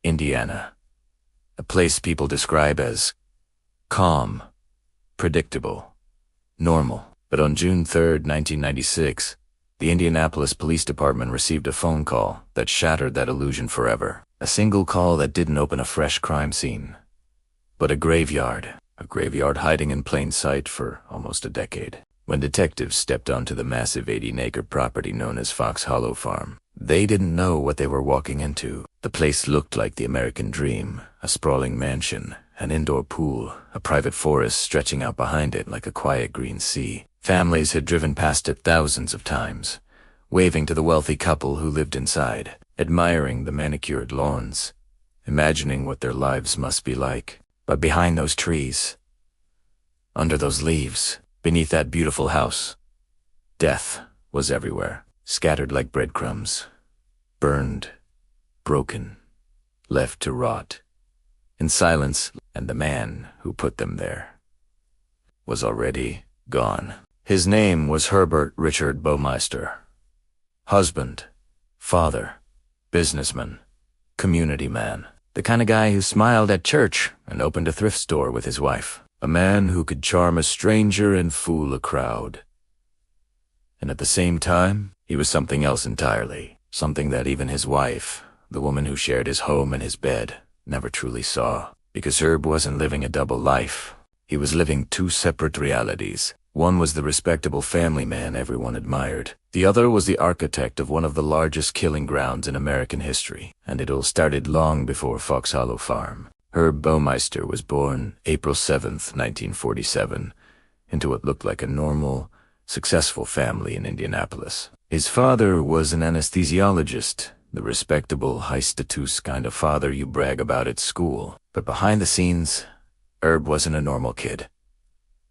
Indiana. A place people describe as calm, predictable, normal. But on June 3, 1996, the Indianapolis Police Department received a phone call that shattered that illusion forever. A single call that didn't open a fresh crime scene, but a graveyard hiding in plain sight for almost a decade. When detectives stepped onto the massive 18-acre property known as Fox Hollow Farm, they didn't know what they were walking into. The place looked like the American dream, a sprawling mansion, an indoor pool, a private forest stretching out behind it like a quiet green sea. Families had driven past it thousands of times, waving to the wealthy couple who lived inside, admiring the manicured lawns, imagining what their lives must be like. But behind those trees, under those leaves, beneath that beautiful house, death was everywhere, scattered like breadcrumbs, burned, broken, left to rot in silence, and the man who put them there was already gone. His name was Herbert Richard Baumeister. Husband, father, businessman, community man. The kind of guy who smiled at church and opened a thrift store with his wife. A man who could charm a stranger and fool a crowd. And at the same time, he was something else entirely. Something that even his wife, the woman who shared his home and his bed, never truly saw. Because Herb wasn't living a double life. He was living two separate realities. One was the respectable family man everyone admired. The other was the architect of one of the largest killing grounds in American history. And it all started long before Fox Hollow Farm. Herb Baumeister was born April 7th, 1947, into what looked like a normal, successful family in Indianapolis. His father was an anesthesiologist, the respectable, high-status kind of father you brag about at school. But behind the scenes, Herb wasn't a normal kid.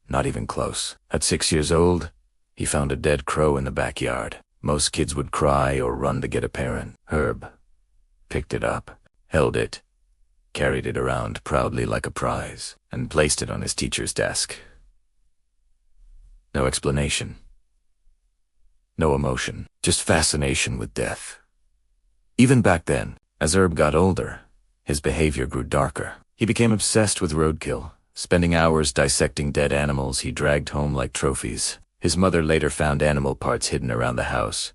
Not even close. At 6 years old, he found a dead crow in the backyard. Most kids would cry or run to get a parent. Herb picked it up, held it, carried it around proudly like a prize, and placed it on his teacher's desk. No explanation. No emotion. Just fascination with death. Even back then, as Herb got older, his behavior grew darker. He became obsessed with roadkill, spending hours dissecting dead animals he dragged home like trophies. His mother later found animal parts hidden around the house,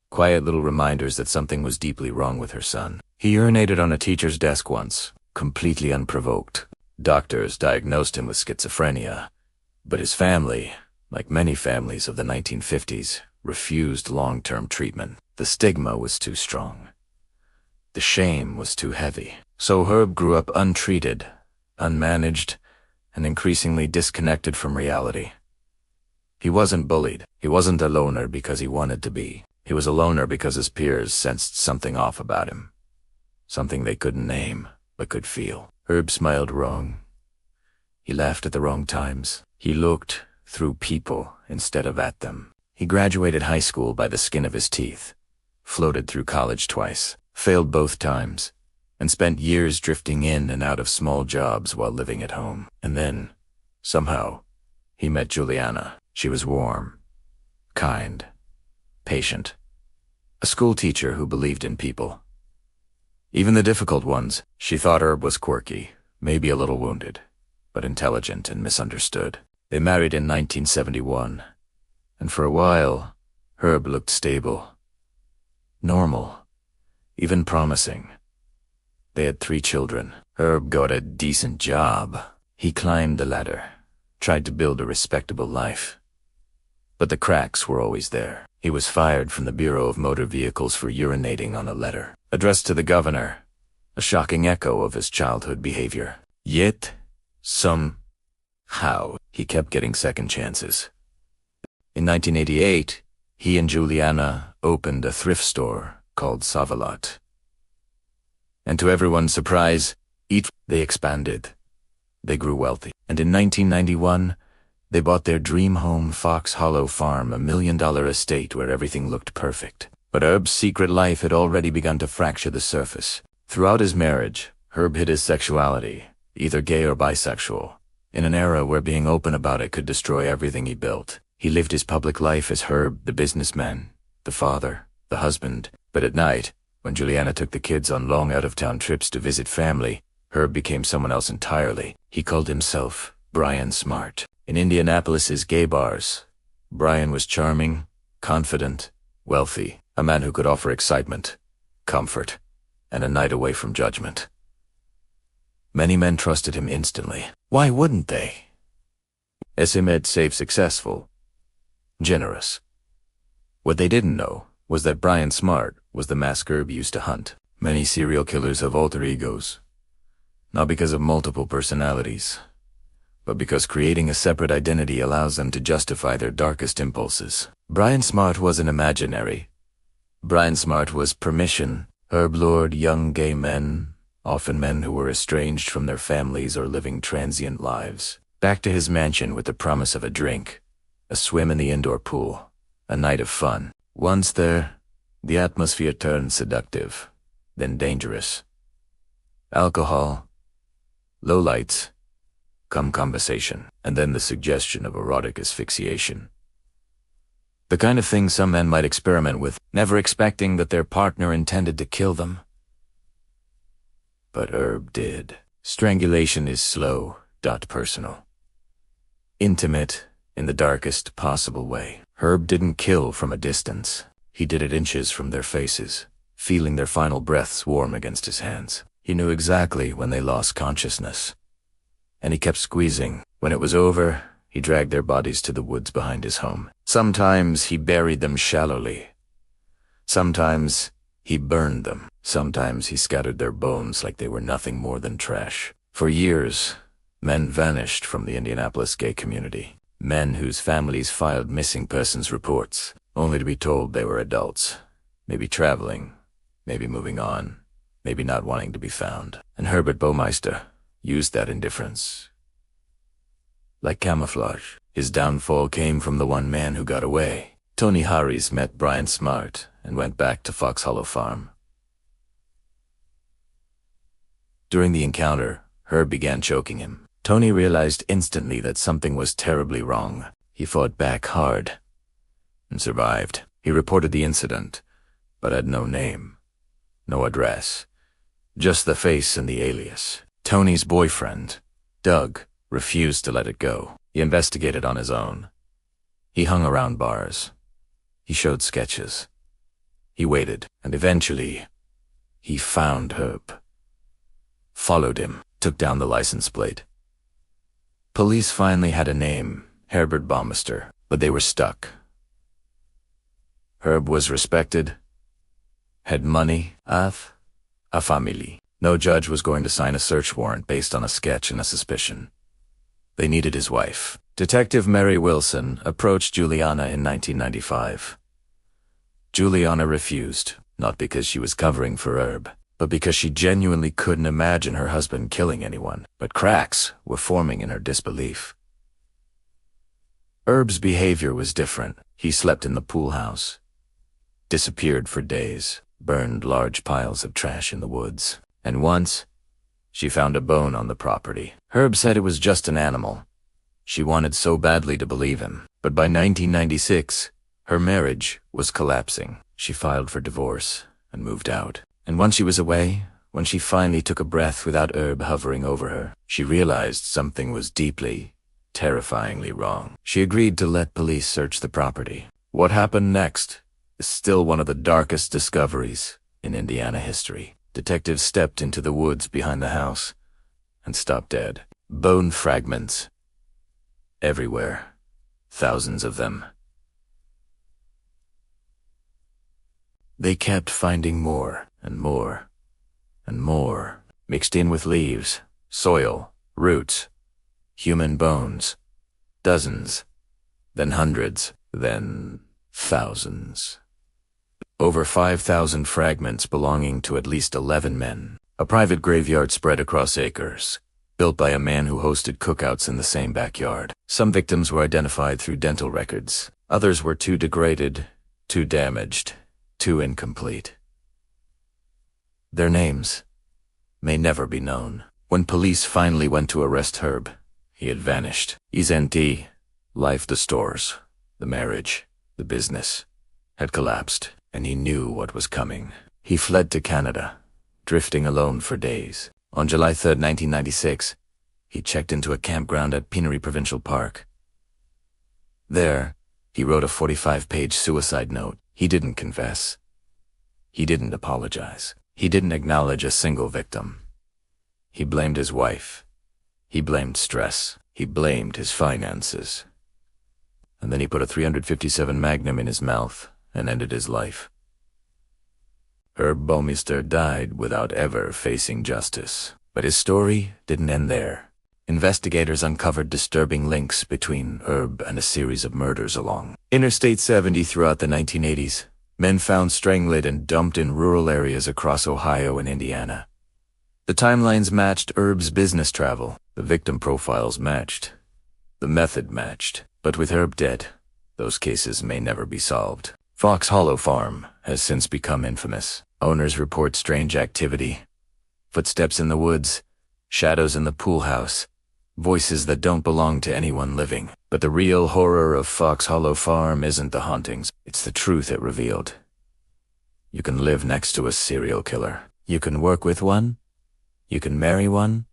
quiet little reminders that something was deeply wrong with her son. He urinated on a teacher's desk once, completely unprovoked. Doctors diagnosed him with schizophrenia, but his family, like many families of the 1950s, refused long-term treatment. The stigma was too strong. The shame was too heavy. So Herb grew up untreated, unmanaged, and increasingly disconnected from reality. He wasn't bullied. He wasn't a loner because he wanted to be. He was a loner because his peers sensed something off about him. Something they couldn't name, but could feel. Herb smiled wrong. He laughed at the wrong times. He looked through people instead of at them. He graduated high school by the skin of his teeth, floated through college twice, failed both times, and spent years drifting in and out of small jobs while living at home. And then, somehow, he met Juliana. She was warm, kind, patient, a school teacher who believed in people. Even the difficult ones. She thought Herb was quirky, maybe a little wounded, but intelligent and misunderstood. They married in 1971, and for a while, Herb looked stable, normal, even promising. They had 3 children. Herb got a decent job. He climbed the ladder, tried to build a respectable life. But the cracks were always there. He was fired from the Bureau of Motor Vehicles for urinating on a letter addressed to the governor, a shocking echo of his childhood behavior. Yet, somehow, he kept getting second chances. In 1988, he and Juliana opened a thrift store called Save-A-Lot. And to everyone's surprise, they expanded. They grew wealthy. And in 1991, they bought their dream home, Fox Hollow Farm, $1 million estate where everything looked perfect. But Herb's secret life had already begun to fracture the surface. Throughout his marriage, Herb hid his sexuality, either gay or bisexual, in an era where being open about it could destroy everything he built. He lived his public life as Herb, the businessman, the father, the husband, but at night, When Juliana took the kids on long out-of-town trips to visit family, Herb became someone else entirely. He called himself Brian Smart. In Indianapolis's gay bars, Brian was charming, confident, wealthy, a man who could offer excitement, comfort, and a night away from judgment. Many men trusted him instantly. Why wouldn't they? As he made safe, successful, generous. What they didn't know was that Brian Smart was the mask Herb used to hunt. Many serial killers have alter egos, not because of multiple personalities, but because creating a separate identity allows them to justify their darkest impulses. Brian Smart wasn't imaginary. Brian Smart was permission. Herb lured young gay men, often men who were estranged from their families or living transient lives, back to his mansion with the promise of a drink, a swim in the indoor pool, a night of fun. Once there, the atmosphere turned seductive, then dangerous. Alcohol, low lights, come conversation, and then the suggestion of erotic asphyxiation. The kind of thing some men might experiment with, never expecting that their partner intended to kill them. But Herb did. Strangulation is slow, personal. Intimate, in the darkest possible way. Herb didn't kill from a distance. He did it inches from their faces, feeling their final breaths warm against his hands. He knew exactly when they lost consciousness, and he kept squeezing. When it was over, he dragged their bodies to the woods behind his home. Sometimes he buried them shallowly. Sometimes he burned them. Sometimes he scattered their bones like they were nothing more than trash. For years, men vanished from the Indianapolis gay community. Men whose families filed missing persons reports, only to be told they were adults, maybe traveling, maybe moving on, maybe not wanting to be found. And Herb Baumeister used that indifference like camouflage. His downfall came from the one man who got away. Tony Harris met Brian Smart and went back to Fox Hollow Farm. During the encounter, Herb began choking him. Tony realized instantly that something was terribly wrong. He fought back hard and survived. He reported the incident, but had no name, no address, just the face and the alias. Tony's boyfriend, Doug, refused to let it go. He investigated on his own. He hung around bars. He showed sketches. He waited, and eventually, he found Herb. Followed him, took down the license plate. Police finally had a name, Herb Baumeister, but they were stuck. Herb was respected, had money, a family. No judge was going to sign a search warrant based on a sketch and a suspicion. They needed his wife. Detective Mary Wilson approached Juliana in 1995. Juliana refused, not because she was covering for Herb, but because she genuinely couldn't imagine her husband killing anyone. But cracks were forming in her disbelief. Herb's behavior was different. He slept in the pool house, disappeared for days, burned large piles of trash in the woods, and once, she found a bone on the property. Herb said it was just an animal. She wanted so badly to believe him. But by 1996, her marriage was collapsing. She filed for divorce and moved out. And once she was away, when she finally took a breath without Herb hovering over her, she realized something was deeply, terrifyingly wrong. She agreed to let police search the property. What happened next is still one of the darkest discoveries in Indiana history. Detectives stepped into the woods behind the house and stopped dead. Bone fragments everywhere, thousands of them. They kept finding more and more and more, mixed in with leaves, soil, roots, human bones. Dozens, then hundreds, then thousands. Over 5,000 fragments belonging to at least 11 men. A private graveyard spread across acres, built by a man who hosted cookouts in the same backyard. Some victims were identified through dental records. Others were too degraded, too damaged, too incomplete. Their names may never be known. When police finally went to arrest Herb, he had vanished. His empty life, the stores, the marriage, the business, had collapsed, and he knew what was coming. He fled to Canada, drifting alone for days. On July 3, 1996, he checked into a campground at Pinery Provincial Park. There, he wrote a 45-page suicide note. He didn't confess. He didn't apologize. He didn't acknowledge a single victim. He blamed his wife. He blamed stress. He blamed his finances. And then he put a .357 Magnum in his mouth and ended his life. Herb Baumeister died without ever facing justice. But his story didn't end there. Investigators uncovered disturbing links between Herb and a series of murders along Interstate 70 throughout the 1980s. Men found strangled and dumped in rural areas across Ohio and Indiana. The timelines matched Herb's business travel. The victim profiles matched. The method matched. But with Herb dead, those cases may never be solved. Fox Hollow Farm has since become infamous. Owners report strange activity. Footsteps in the woods, shadows in the pool house, voices that don't belong to anyone living. But the real horror of Fox Hollow Farm isn't the hauntings, it's the truth it revealed. You can live next to a serial killer. You can work with one. You can marry one.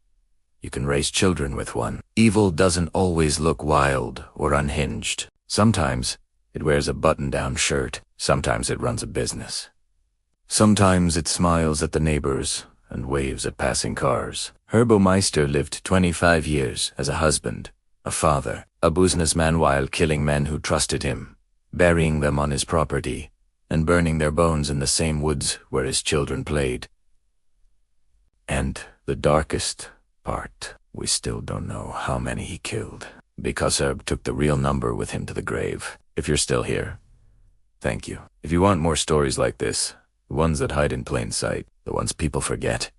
You can raise children with one. Evil doesn't always look wild or unhinged. Sometimes it wears a button-down shirt. Sometimes it runs a business. Sometimes it smiles at the neighbors and waves at passing cars. Herb Baumeister lived 25 years as a husband, a father, a businessman while killing men who trusted him, burying them on his property, and burning their bones in the same woods where his children played. And the darkest part, we still don't know how many he killed, because Herb took the real number with him to the grave. If you're still here, thank you. If you want more stories like this, the ones that hide in plain sight, the ones people forget,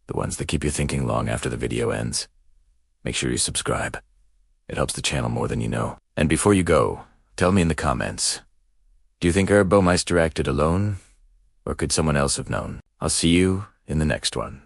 the ones that keep you thinking long after the video ends, make sure you subscribe. It helps the channel more than you know. And before you go, tell me in the comments, do you think Herb Baumeister acted alone, or could someone else have known? I'll see you in the next one.